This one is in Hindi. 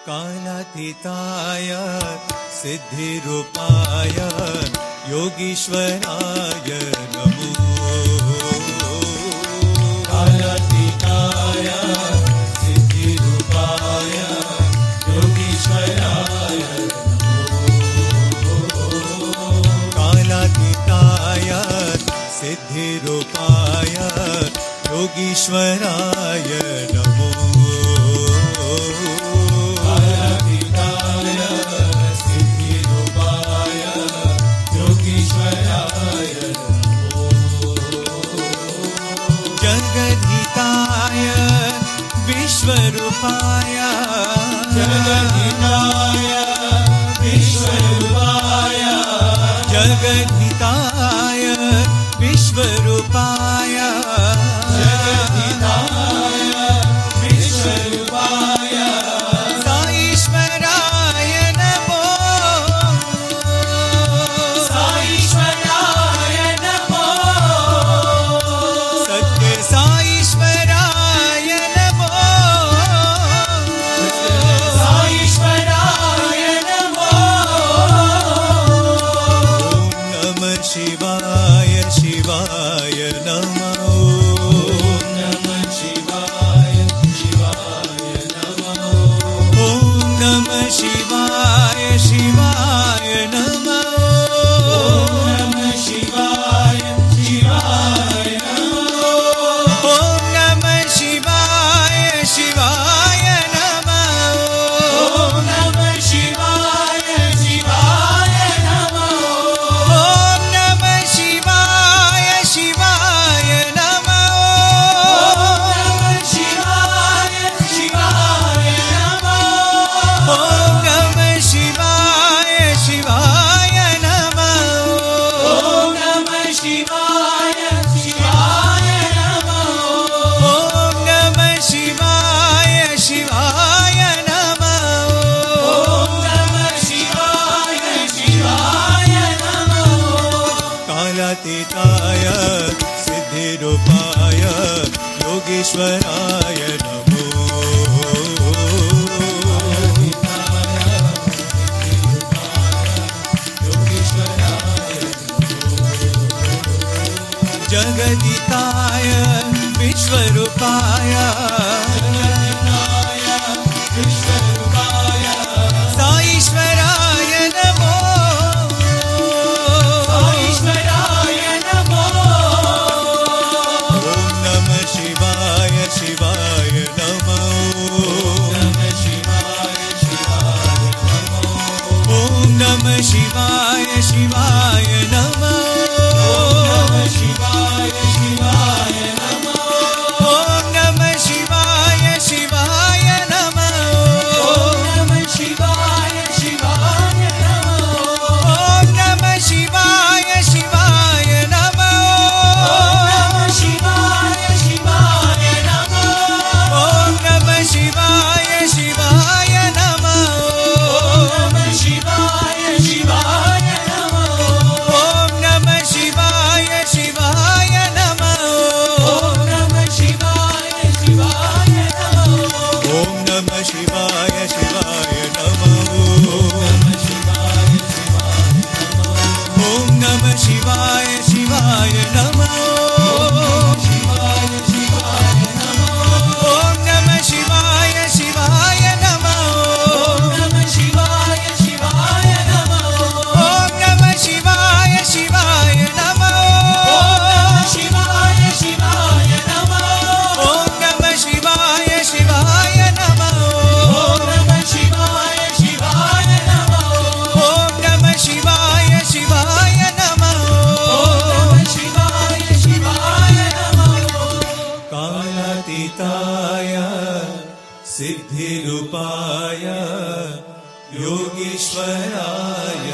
कालातीताय सिद्धिरूपाय योगीश्वराय नमो। कालातीताय सिद्धिरूपाय योगीश्वराय नमो। कालातीताय सिद्धिरूपाय योगीश्वराय नमो। जगद्धिताय विश्वरूपाय जगद्धिताय विश्वरूपाय जगद्धिताय विश्वरूपाय जगद्धिताय विश्वरूपाय साईश्वराय नमो। साईश्वराय नमो। सत्य साईश्वराय नमो। साईश्वराय नमो। ओम नमः शिवाय शिवाय नमो। ओम नमः शिवाय शिवाय नमो। ओम नमः शिवाय शिवाय नमो। ओम नमः शिवाय शिवाय नमो। ओम नमः शिवाय शिवाय नमो। ओम नमः शिवाय शिवाय नमो। ओम नमः शिवाय शिवाय नमो। ओम नमः शिवाय शिवाय नमो। ओम नमः शिवाय शिवाय नमो। ओम नमः शिवाय शिवाय नमो। ओम नमः शिवाय शिवाय नमो। ओम नमः शिवाय शिवाय नमो। कालातीताय सिद्धिरूपाय योगीश्वराय नमो। जगद्धिताय विश्वरूपाय साईश्वराय नमो। साईश्वराय नमो। ओम नमः शिवाय शिवाय नमो। ओम नमः शिवाय शिवाय नमो। ओम नमः शिवाय शिवाय नमो। ओम नमः शिवाय शिवाय नमो। ओम नमः शिवाय शिवाय नमो। ओम नमः शिवाय शिवाय नमो। ओम नमः शिवाय शिवाय नमो। ओम नमः शिवाय शिवाय नमो। ओम नमः शिवाय शिवाय नमो। ओम नमः शिवाय शिवाय नमो। ओम नमः शिवाय शिवाय नमो। ओम नमः शिवाय शिवाय नमो। ओम नमः शिवाय शिवाय नमो। ओम नमः शिवाय शिवाय नमो। ओम नमः शिवाय शिवाय नमो। ओम नमः शिवाय शिवाय नमो। ओम नमः शिवाय शिवाय नमो। ओम शिवाय शिवाय नमो। ओम नमः शिवाय शिवाय नमो। ओम नमः शिवाय शिवाय नमो। ओम नमः शिवाय शिवाय नमो। ओम शिवाय शिवाय नमो। कालातीताय सिद्धिरूपाय योगीश्वराय